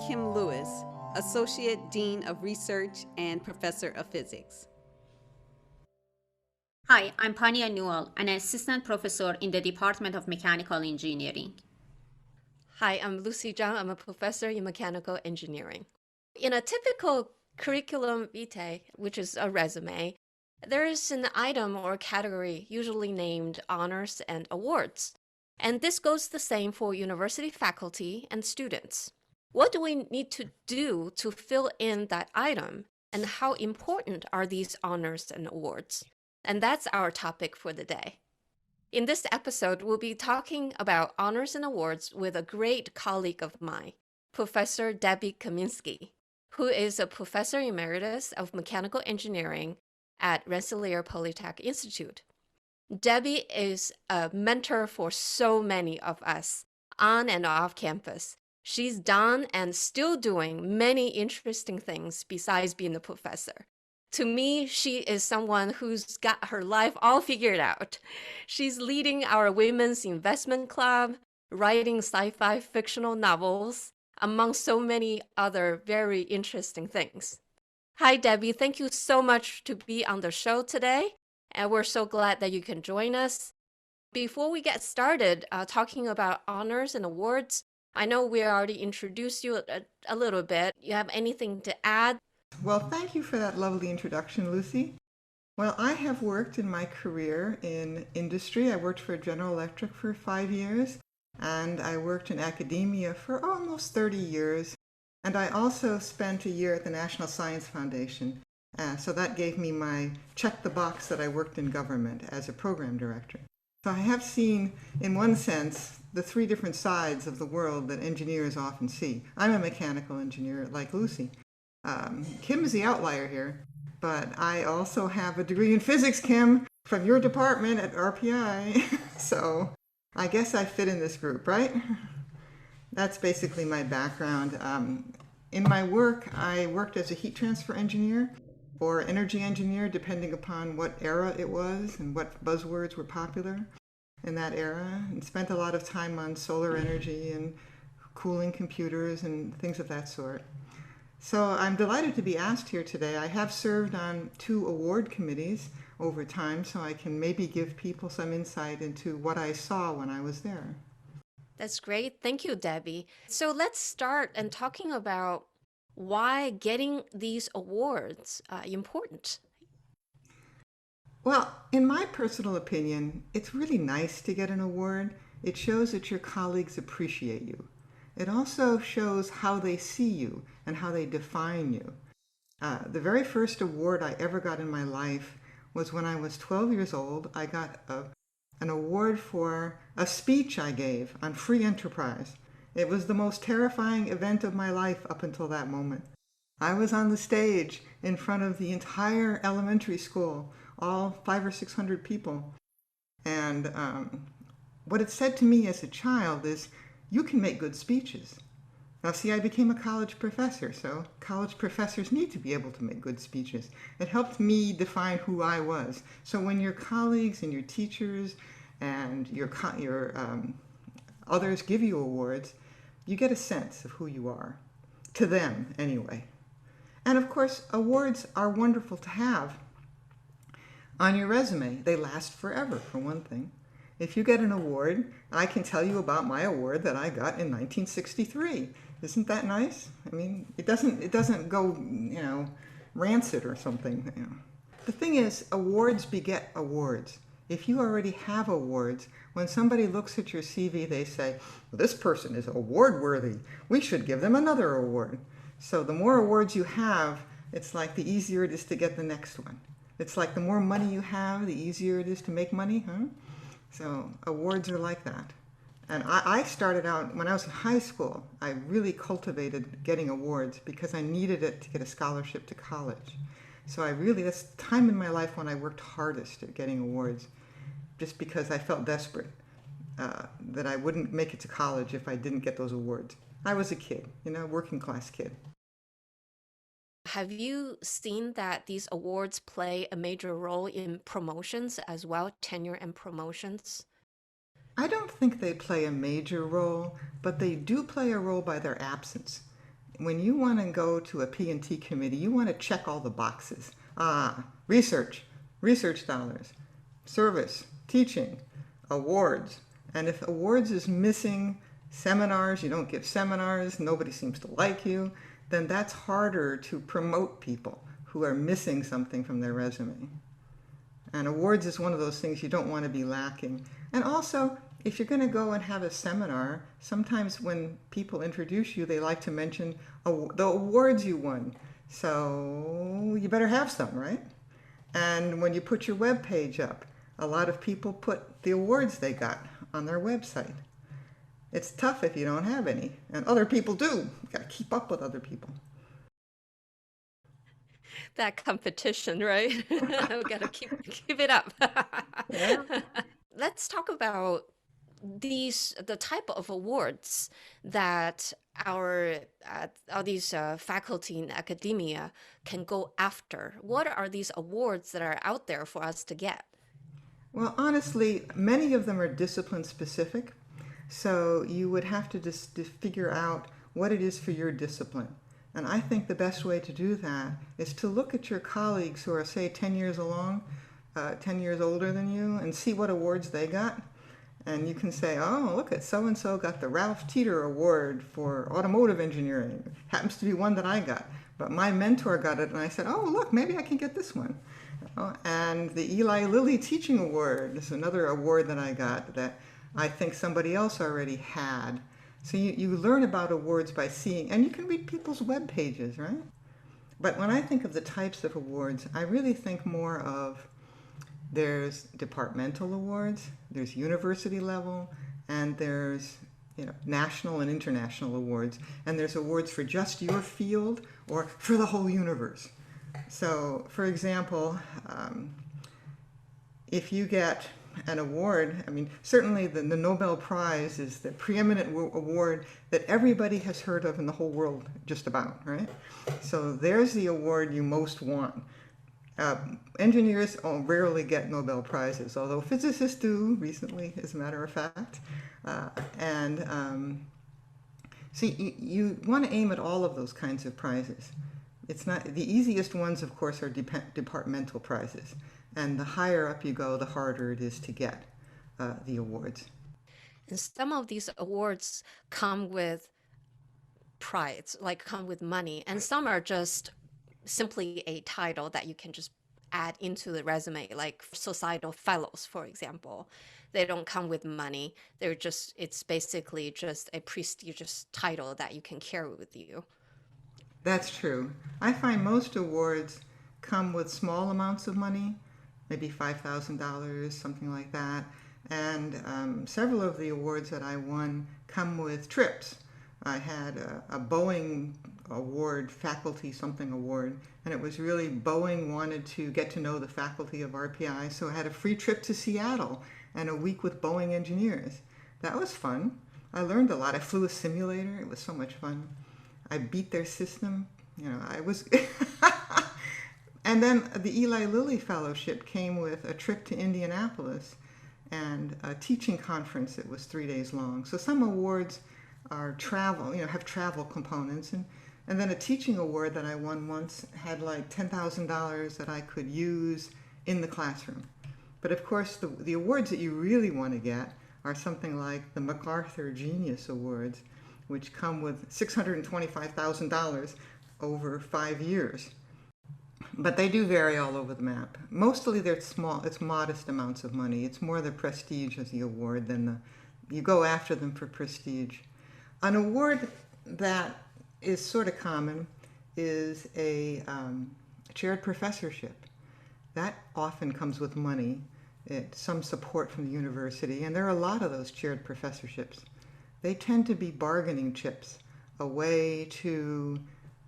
Kim Lewis, Associate Dean of Research and Professor of Physics. Hi, I'm Pania Newell, an assistant professor in the Department of Mechanical Engineering. Hi, I'm Lucy Zhang. I'm a professor in mechanical engineering. In a typical curriculum vitae, which is a resume, there is an item or category usually named honors and awards. And this goes the same for university faculty and students. What do we need to do to fill in that item? And how important are these honors and awards? And that's our topic for the day. In this episode, we'll be talking about honors and awards with a great colleague of mine, Professor Debbie Kaminski, who is a Professor Emeritus of Mechanical Engineering at Rensselaer Polytechnic Institute. Debbie is a mentor for so many of us on and off campus. She's done and still doing many interesting things besides being a professor. To me, she is someone who's got her life all figured out. She's leading our women's investment club, writing sci-fi fictional novels, among so many other very interesting things. Hi, Debbie. Thank you so much to be on the show today, and we're so glad that you can join us. Before we get started talking about honors and awards, I know we already introduced you a little bit. You have anything to add? Well, thank you for that lovely introduction, Lucy. Well, I have worked in my career in industry. I worked for General Electric for 5 years, and I worked in academia for almost 30 years. And I also spent a year at the National Science Foundation. So that gave me my check the box that I worked in government as a program director. So I have seen, in one sense, the three different sides of the world that engineers often see. I'm a mechanical engineer like Lucy. Kim is the outlier here, but I also have a degree in physics, Kim, from your department at RPI. So I guess I fit in this group, right? That's basically my background. In my work, I worked as a heat transfer engineer or energy engineer, depending upon what era it was and what buzzwords were popular in that era, and spent a lot of time on solar energy and cooling computers and things of that sort. So I'm delighted to be asked here today. I have served on 2 award committees over time, so I can maybe give people some insight into what I saw when I was there. That's great. Thank you, Debbie. So let's start and talking about why getting these awards important. Well, in my personal opinion, it's really nice to get an award. It shows that your colleagues appreciate you. It also shows how they see you and how they define you. The very first award I ever got in my life was when I was 12 years old. I got an award for a speech I gave on free enterprise. It was the most terrifying event of my life up until that moment. I was on the stage in front of the entire elementary school, all 500 or 600 people. And what it said to me as a child is, you can make good speeches. Now, see, I became a college professor, so college professors need to be able to make good speeches. It helped me define who I was. So when your colleagues and your teachers and your others give you awards, you get a sense of who you are, to them anyway. And of course, awards are wonderful to have on your resume. They last forever, for one thing. If you get an award, I can tell you about my award that I got in 1963. Isn't that nice? I mean, it doesn't go, rancid or something. The thing is, awards beget awards. If you already have awards, when somebody looks at your CV, they say, well, this person is award worthy. We should give them another award. So the more awards you have, it's like the easier it is to get the next one. It's like the more money you have, the easier it is to make money, huh? So awards are like that. And I started out, when I was in high school, I really cultivated getting awards because I needed it to get a scholarship to college. So that's the time in my life when I worked hardest at getting awards, just because I felt desperate that I wouldn't make it to college if I didn't get those awards. I was a kid, working class kid. Have you seen that these awards play a major role in promotions as well, tenure and promotions? I don't think they play a major role, but they do play a role by their absence. when you want to go to a P&T committee, you want to check all the boxes. Research dollars, service, teaching, awards. And if awards is missing, seminars, you don't give seminars, nobody seems to like you, then that's harder to promote people who are missing something from their resume. And awards is one of those things you don't want to be lacking. And also, if you're going to go and have a seminar, sometimes when people introduce you, they like to mention the awards you won. So you better have some, right? And when you put your web page up, a lot of people put the awards they got on their website. It's tough if you don't have any, and other people do. You got to keep up with other people. That competition, right? We got to keep it up. Yeah. Let's talk about the type of awards that all these faculty in academia can go after. What are these awards that are out there for us to get? Well, honestly, many of them are discipline specific. So you would have to just figure out what it is for your discipline. And I think the best way to do that is to look at your colleagues who are, say, 10 years along, 10 years older than you, and see what awards they got. And you can say, oh, look at so-and-so got the Ralph Teeter Award for automotive engineering. Happens to be one that I got. But my mentor got it, and I said, oh, look, maybe I can get this one. And the Eli Lilly Teaching Award is another award that I got that I think somebody else already had. So you learn about awards by seeing, and you can read people's web pages, right? But when I think of the types of awards, I really think more of there's departmental awards, there's university level, and there's national and international awards, and there's awards for just your field or for the whole universe. So, for example, if you get an award, I mean, certainly the Nobel Prize is the preeminent award that everybody has heard of in the whole world, just about, right? So there's the award you most want. Engineers rarely get Nobel Prizes, although physicists do recently, as a matter of fact. So you want to aim at all of those kinds of prizes. It's not the easiest ones, of course, are departmental prizes. And the higher up you go, the harder it is to get the awards. And some of these awards come with prize, like come with money, and some are just simply a title that you can just add into the resume, like societal fellows, for example. They don't come with money. It's basically just a prestigious title that you can carry with you. That's true. I find most awards come with small amounts of money, maybe $5,000, something like that. And several of the awards that I won come with trips. I had a Boeing award, faculty something award, and it was really Boeing wanted to get to know the faculty of RPI, so I had a free trip to Seattle and a week with Boeing engineers. That was fun. I learned a lot. I flew a simulator. It was so much fun. I beat their system. I was... And then the Eli Lilly Fellowship came with a trip to Indianapolis and a teaching conference that was 3 days long. So some awards are travel, have travel components. And then a teaching award that I won once had like $10,000 that I could use in the classroom. But of course, the awards that you really want to get are something like the MacArthur Genius Awards, which come with $625,000 over 5 years. But they do vary all over the map. Mostly they're small, it's modest amounts of money. It's more the prestige of the award than you go after them for prestige. An award that is sort of common is a chaired professorship. That often comes with money, some support from the university, and there are a lot of those chaired professorships. They tend to be bargaining chips, a way to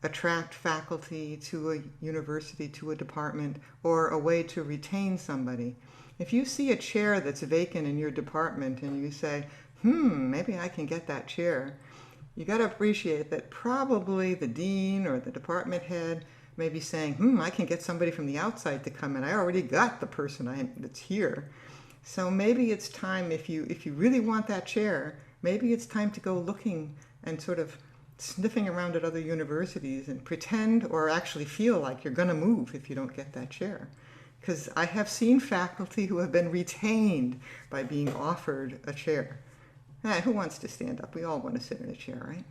attract faculty to a university, to a department, or a way to retain somebody. If you see a chair that's vacant in your department and you say, maybe I can get that chair, you got to appreciate that probably the dean or the department head may be saying, I can get somebody from the outside to come in. I already got the person that's here. So maybe it's time, if you really want that chair, maybe it's time to go looking and sort of sniffing around at other universities and pretend or actually feel like you're going to move if you don't get that chair. Because I have seen faculty who have been retained by being offered a chair. Who wants to stand up? We all want to sit in a chair, right?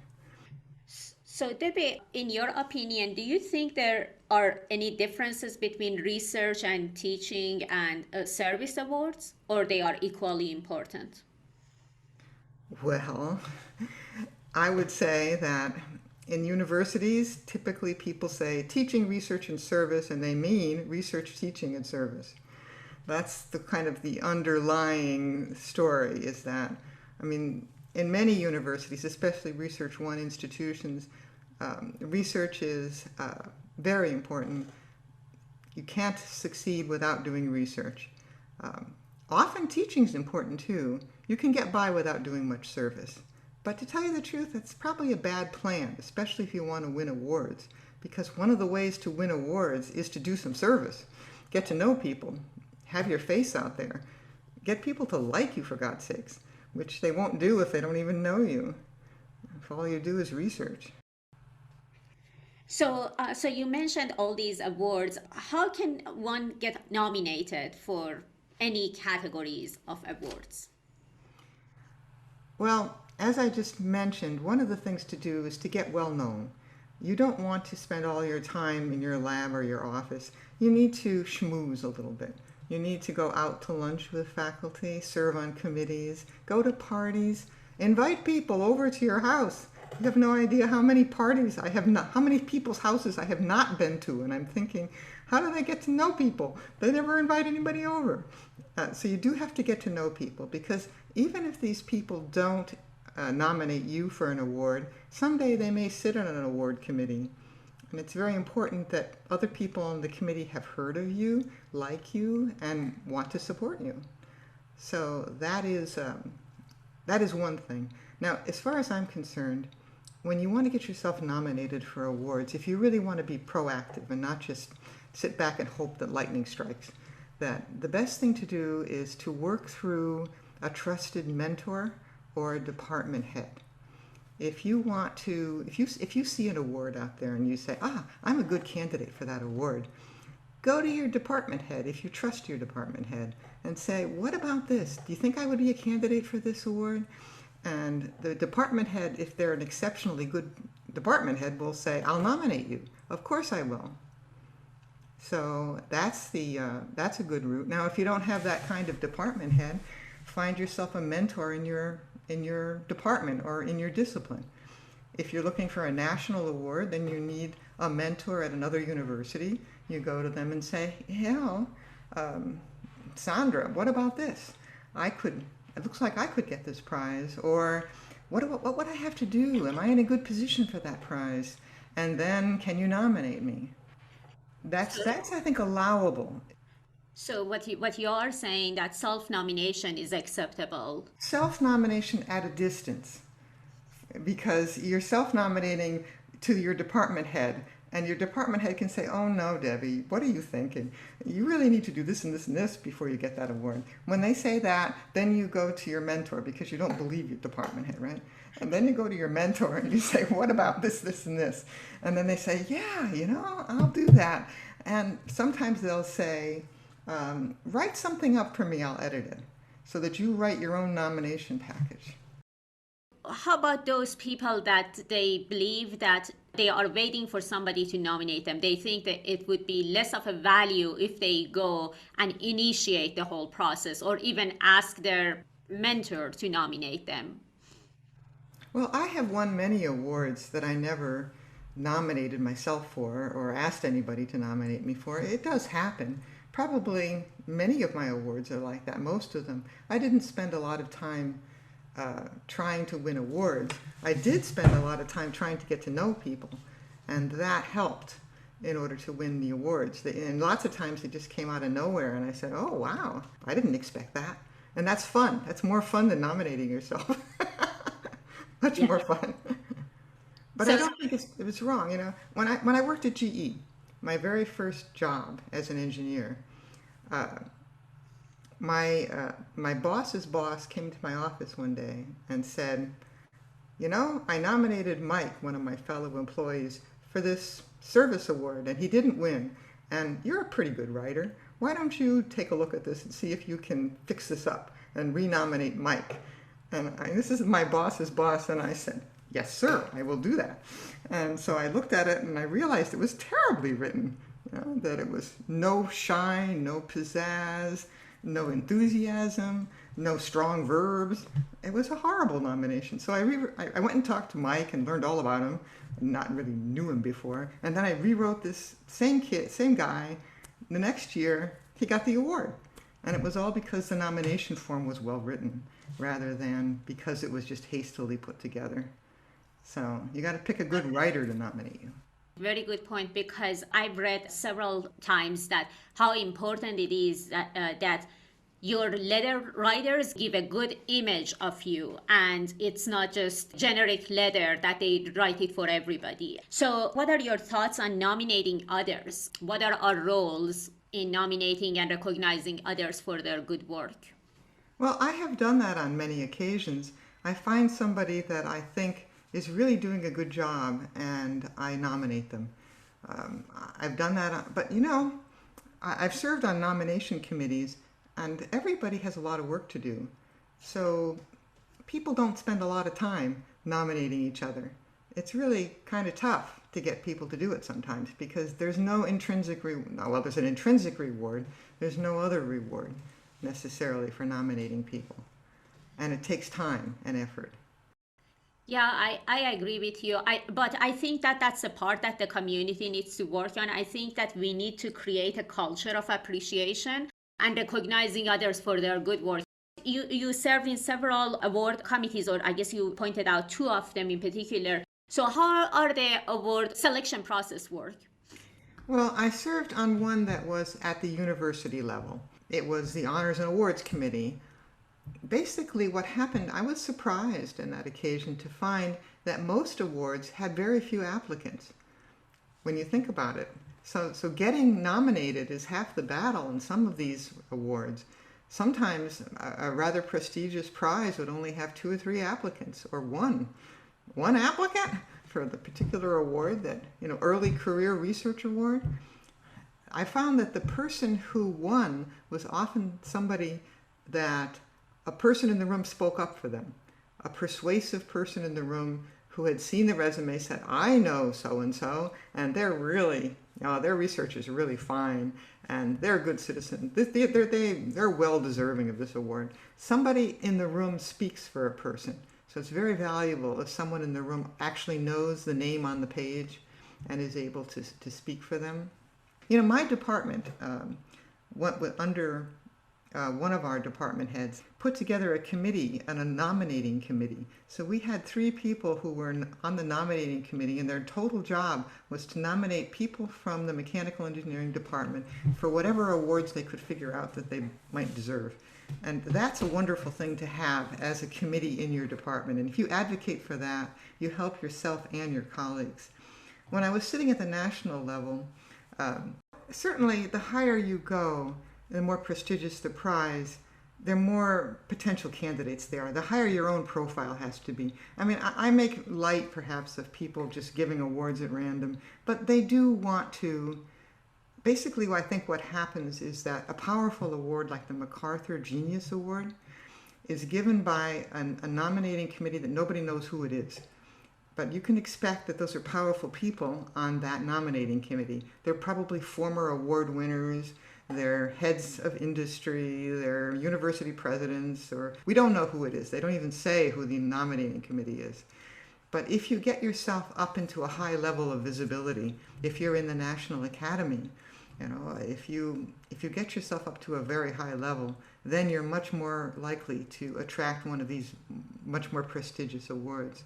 So, Debbie, in your opinion, do you think there are any differences between research and teaching and service awards, or they are equally important? Well, I would say that in universities, typically people say teaching, research, and service, and they mean research, teaching, and service. That's the kind of the underlying story is that, I mean, in many universities, especially Research One institutions, research is very important. You can't succeed without doing research. Often teaching is important too. You can get by without doing much service. But to tell you the truth, it's probably a bad plan, especially if you want to win awards. Because one of the ways to win awards is to do some service. Get to know people. Have your face out there. Get people to like you, for God's sakes, which they won't do if they don't even know you. If all you do is research. So, so you mentioned all these awards. How can one get nominated for any categories of awards? Well, as I just mentioned, one of the things to do is to get well known. You don't want to spend all your time in your lab or your office. You need to schmooze a little bit. You need to go out to lunch with faculty, serve on committees, go to parties, invite people over to your house. You have no idea how many parties I have not, how many people's houses I have not been to, and I'm thinking, how do they get to know people? They never invite anybody over. So you do have to get to know people, because even if these people don't nominate you for an award, someday they may sit on an award committee. And it's very important that other people on the committee have heard of you, like you, and want to support you. So that is one thing. Now, as far as I'm concerned, when you want to get yourself nominated for awards, if you really want to be proactive and not just sit back and hope that lightning strikes, that the best thing to do is to work through a trusted mentor or a department head. If you want to, if you see an award out there and you say, I'm a good candidate for that award, go to your department head, if you trust your department head, and say, what about this? Do you think I would be a candidate for this award? And the department head, if they're an exceptionally good department head, will say, I'll nominate you. Of course I will. So that's a good route. Now, if you don't have that kind of department head, find yourself a mentor in your department or in your discipline. If you're looking for a national award, then you need a mentor at another university. You go to them and say, Sandra, what about this? It looks like I could get this prize. Or what would I have to do? Am I in a good position for that prize? And then can you nominate me? That's I think allowable. So what you are saying that self-nomination is acceptable. Self-nomination at a distance, because you're self-nominating to your department head, and your department head can say, oh no, Debbie, what are you thinking? You really need to do this and this and this before you get that award. When they say that, then you go to your mentor, because you don't believe your department head, right? And then you go to your mentor and you say, what about this, this, and this? And then they say, yeah, I'll do that. And sometimes they'll say, write something up for me, I'll edit it, so that you write your own nomination package. How about those people that they believe that they are waiting for somebody to nominate them? They think that it would be less of a value if they go and initiate the whole process, or even ask their mentor to nominate them. Well, I have won many awards that I never nominated myself for or asked anybody to nominate me for. It does happen. Probably many of my awards are like that, most of them. I didn't spend a lot of time trying to win awards. I did spend a lot of time trying to get to know people, and that helped in order to win the awards. And lots of times it just came out of nowhere, and I said, oh, wow, I didn't expect that. And that's fun. That's more fun than nominating yourself. Much more fun. But I don't think it was wrong. When I worked at GE, my very first job as an engineer, my boss's boss came to my office one day and said, you know, I nominated Mike, one of my fellow employees, for this service award, and he didn't win. And you're a pretty good writer. Why don't you take a look at this and see if you can fix this up and renominate Mike? And this is my boss's boss, and I said, yes, sir, I will do that. And so I looked at it, and I realized it was terribly written, you know, that it was no shine, no pizzazz, no enthusiasm, no strong verbs. It was a horrible nomination. So I went and talked to Mike and learned all about him. Not really knew him before. And then I rewrote this same guy. The next year, he got the award. And it was all because the nomination form was well written, rather than because it was just hastily put together. So you got to pick a good writer to nominate you. Very good point, because I've read several times that how important it is that your letter writers give a good image of you, and it's not just generic letter that they write it for everybody. So what are your thoughts on nominating others? What are our roles in nominating and recognizing others for their good work? Well, I have done that on many occasions. I find somebody that I think is really doing a good job, and I nominate them. I've done that, but you know, I've served on nomination committees, and everybody has a lot of work to do. So people don't spend a lot of time nominating each other. It's really kind of tough to get people to do it sometimes, because there's no intrinsic well, there's an intrinsic reward. There's no other reward necessarily for nominating people. And it takes time and effort. Yeah, I agree with you. But I think that that's a part that the community needs to work on. I think that we need to create a culture of appreciation and recognizing others for their good work. You served in several award committees, or I guess you pointed out two of them in particular. So how are the award selection process work? Well, I served on one that was at the university level. It was the Honors and Awards Committee. Basically what happened, I was surprised on that occasion to find that most awards had very few applicants, when you think about it. So getting nominated is half the battle in some of these awards. Sometimes a rather prestigious prize would only have 2 or 3 applicants, or one applicant for the particular award, that, you know, early career research award. I found that the person who won was often somebody that a person in the room spoke up for them. A persuasive person in the room who had seen the resume said, I know so-and-so, and they're really, their research is really fine, and they're a good citizen. They're well deserving of this award. Somebody in the room speaks for a person. So it's very valuable if someone in the room actually knows the name on the page and is able to speak for them. You know, my department went under one of our department heads put together a committee, and a nominating committee. So we had 3 people who were on the nominating committee, and their total job was to nominate people from the mechanical engineering department for whatever awards they could figure out that they might deserve. And that's a wonderful thing to have as a committee in your department. And if you advocate for that, you help yourself and your colleagues. When I was sitting at the national level, certainly the higher you go, the more prestigious the prize, the more potential candidates there are. The higher your own profile has to be. I mean, I make light perhaps of people just giving awards at random, but they do want to. Basically, I think what happens is that a powerful award like the MacArthur Genius Award is given by a nominating committee that nobody knows who it is. But you can expect that those are powerful people on that nominating committee. They're probably former award winners, they're heads of industry, they're university presidents, or we don't know who it is. They don't even say who the nominating committee is. But if you get yourself up into a high level of visibility, if you're in the National Academy, you know, if you get yourself up to a very high level, then you're much more likely to attract one of these much more prestigious awards.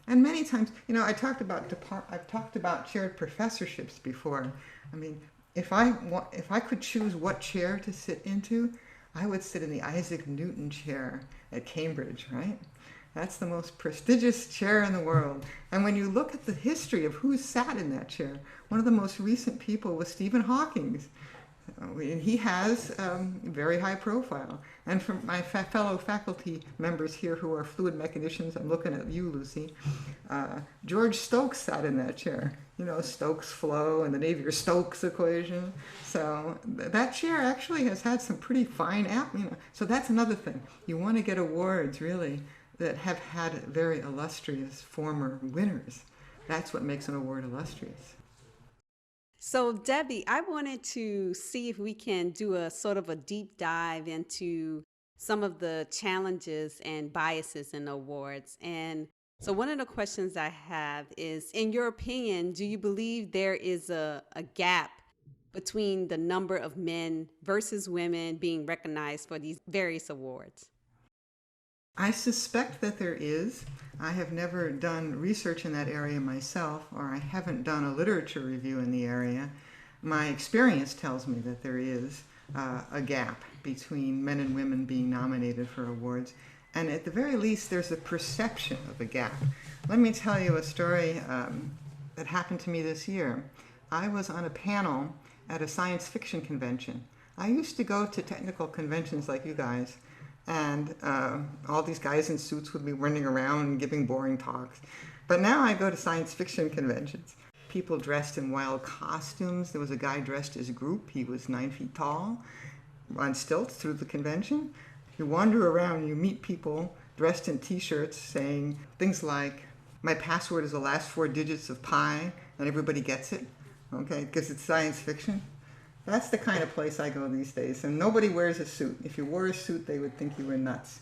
And many times, you know, I've talked about chaired professorships before. I mean, if I could choose what chair to sit into, I would sit in the Isaac Newton chair at Cambridge, right? That's the most prestigious chair in the world. And when you look at the history of who sat in that chair, one of the most recent people was Stephen Hawking. He has very high profile. And from my fellow faculty members here who are fluid mechanicians, I'm looking at you, Lucy, George Stokes sat in that chair. You know, Stokes flow and the Navier-Stokes equation. So that chair actually has had some pretty fine so that's another thing. You want to get awards, really, that have had very illustrious former winners. That's what makes an award illustrious. So Debbie, I wanted to see if we can do a sort of a deep dive into some of the challenges and biases in awards. And so one of the questions I have is, in your opinion, do you believe there is a gap between the number of men versus women being recognized for these various awards? I suspect that there is. I have never done research in that area myself, or I haven't done a literature review in the area. My experience tells me that there is a gap between men and women being nominated for awards. And at the very least, there's a perception of a gap. Let me tell you a story that happened to me this year. I was on a panel at a science fiction convention. I used to go to technical conventions like you guys, and all these guys in suits would be running around and giving boring talks. But now I go to science fiction conventions. People dressed in wild costumes. There was a guy dressed as Group. He was 9 feet tall, on stilts through the convention. You wander around, you meet people dressed in t-shirts saying things like, my password is the last 4 digits of pi, and everybody gets it, okay, because it's science fiction. That's the kind of place I go these days, and nobody wears a suit. If you wore a suit, they would think you were nuts.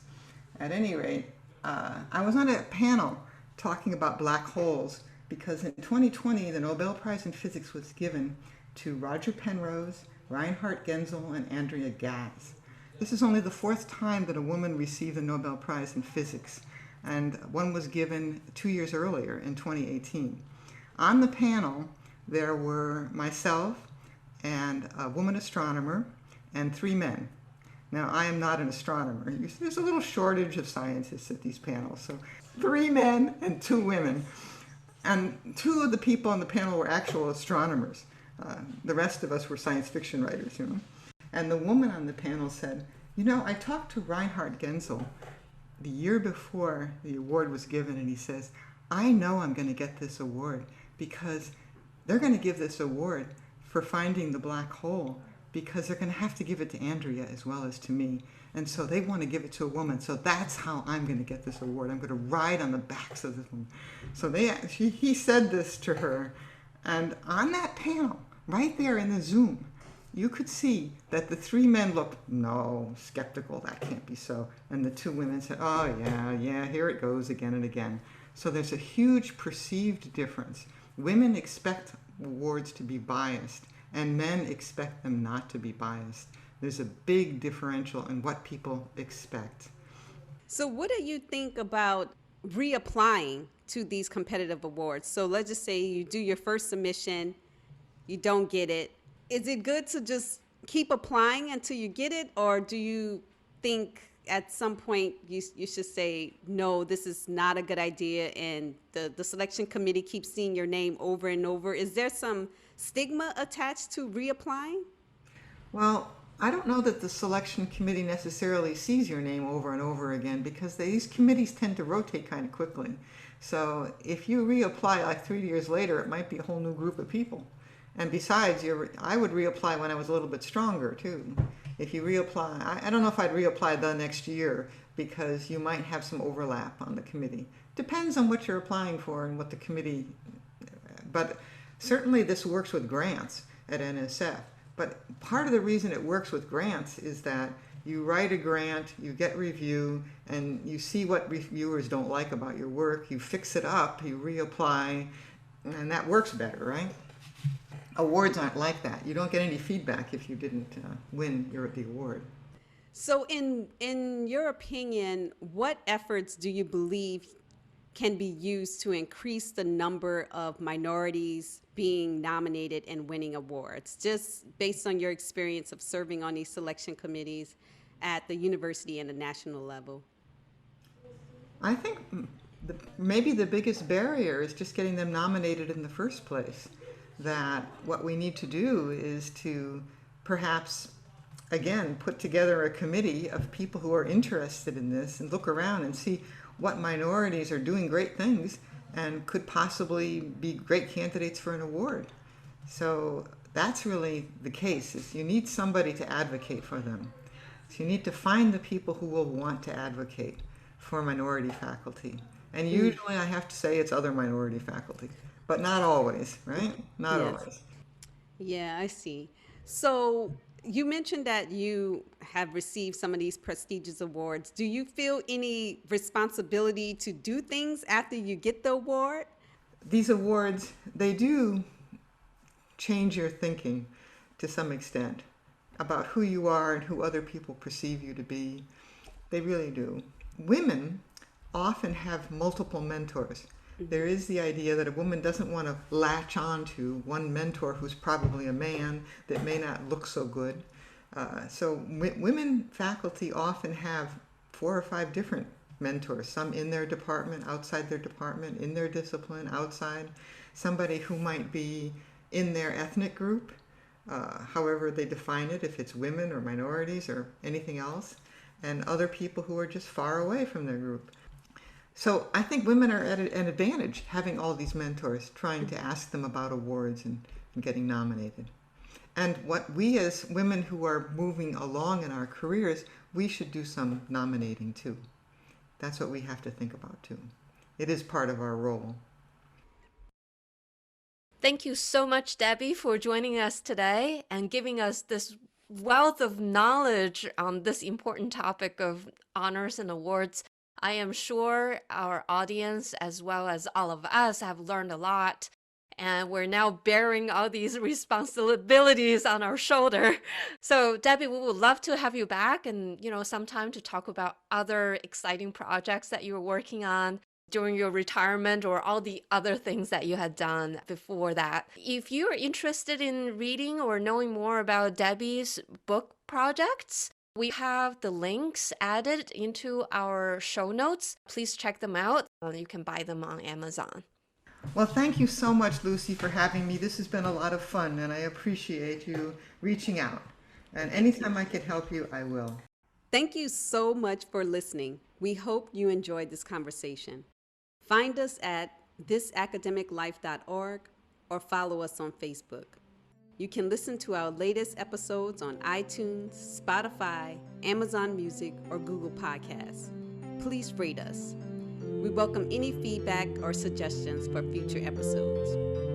At any rate, I was on a panel talking about black holes because in 2020, the Nobel Prize in Physics was given to Roger Penrose, Reinhard Genzel, and Andrea Ghez. This is only the 4th time that a woman received the Nobel Prize in Physics, and one was given 2 years earlier in 2018. On the panel, there were myself, and a woman astronomer, and 3 men. Now, I am not an astronomer. There's a little shortage of scientists at these panels, so 3 men and 2 women. And 2 of the people on the panel were actual astronomers. The rest of us were science fiction writers, you know. And the woman on the panel said, you know, I talked to Reinhard Genzel the year before the award was given, and he says, I know I'm going to get this award because they're going to give this award for finding the black hole because they're going to have to give it to Andrea as well as to me. And so they want to give it to a woman. So that's how I'm going to get this award. I'm going to ride on the backs of this woman. So he said this to her. And on that panel, right there in the Zoom, you could see that the 3 men looked, no, skeptical, that can't be so. And the 2 women said, oh, yeah, here it goes again and again. So there's a huge perceived difference. Women expect awards to be biased, and men expect them not to be biased. There's a big differential in what people expect. So what do you think about reapplying to these competitive awards? So let's just say you do your first submission, you don't get it. Is it good to just keep applying until you get it, or do you think at some point you should say, no, this is not a good idea, and the selection committee keeps seeing your name over and over? Is there some stigma attached to reapplying? Well, I don't know that the selection committee necessarily sees your name over and over again because these committees tend to rotate kind of quickly. So if you reapply like 3 years later, it might be a whole new group of people. And besides, I would reapply when I was a little bit stronger too. If you reapply, I don't know if I'd reapply the next year because you might have some overlap on the committee. Depends on what you're applying for and what the committee, but certainly this works with grants at NSF. But part of the reason it works with grants is that you write a grant, you get review, and you see what reviewers don't like about your work, you fix it up, you reapply, and that works better, right? Awards aren't like that. You don't get any feedback if you didn't win the award. So in your opinion, what efforts do you believe can be used to increase the number of minorities being nominated and winning awards, just based on your experience of serving on these selection committees at the university and the national level? I think maybe the biggest barrier is just getting them nominated in the first place. That what we need to do is to perhaps, again, put together a committee of people who are interested in this and look around and see what minorities are doing great things and could possibly be great candidates for an award. So that's really the case, is you need somebody to advocate for them. So you need to find the people who will want to advocate for minority faculty. And usually I have to say it's other minority faculty, but not always, right? Not Yes. always. Yeah, I see. So you mentioned that you have received some of these prestigious awards. Do you feel any responsibility to do things after you get the award? These awards, they do change your thinking to some extent about who you are and who other people perceive you to be. They really do. Women often have multiple mentors. There is the idea that a woman doesn't want to latch on to one mentor who's probably a man that may not look so good. So women faculty often have 4 or 5 different mentors, some in their department, outside their department, in their discipline, outside. Somebody who might be in their ethnic group, however they define it, if it's women or minorities or anything else, and other people who are just far away from their group. So I think women are at an advantage having all these mentors, trying to ask them about awards and getting nominated. And what we as women who are moving along in our careers, we should do some nominating too. That's what we have to think about too. It is part of our role. Thank you so much, Debbie, for joining us today and giving us this wealth of knowledge on this important topic of honors and awards. I am sure our audience, as well as all of us, have learned a lot, and we're now bearing all these responsibilities on our shoulder. So, Debbie, we would love to have you back and, sometime to talk about other exciting projects that you're working on during your retirement or all the other things that you had done before that. If you're interested in reading or knowing more about Debbie's book projects, we have the links added into our show notes. Please check them out. You can buy them on Amazon. Well, thank you so much, Lucy, for having me. This has been a lot of fun, and I appreciate you reaching out. And anytime I can help you, I will. Thank you so much for listening. We hope you enjoyed this conversation. Find us at thisacademiclife.org or follow us on Facebook. You can listen to our latest episodes on iTunes, Spotify, Amazon Music, or Google Podcasts. Please rate us. We welcome any feedback or suggestions for future episodes.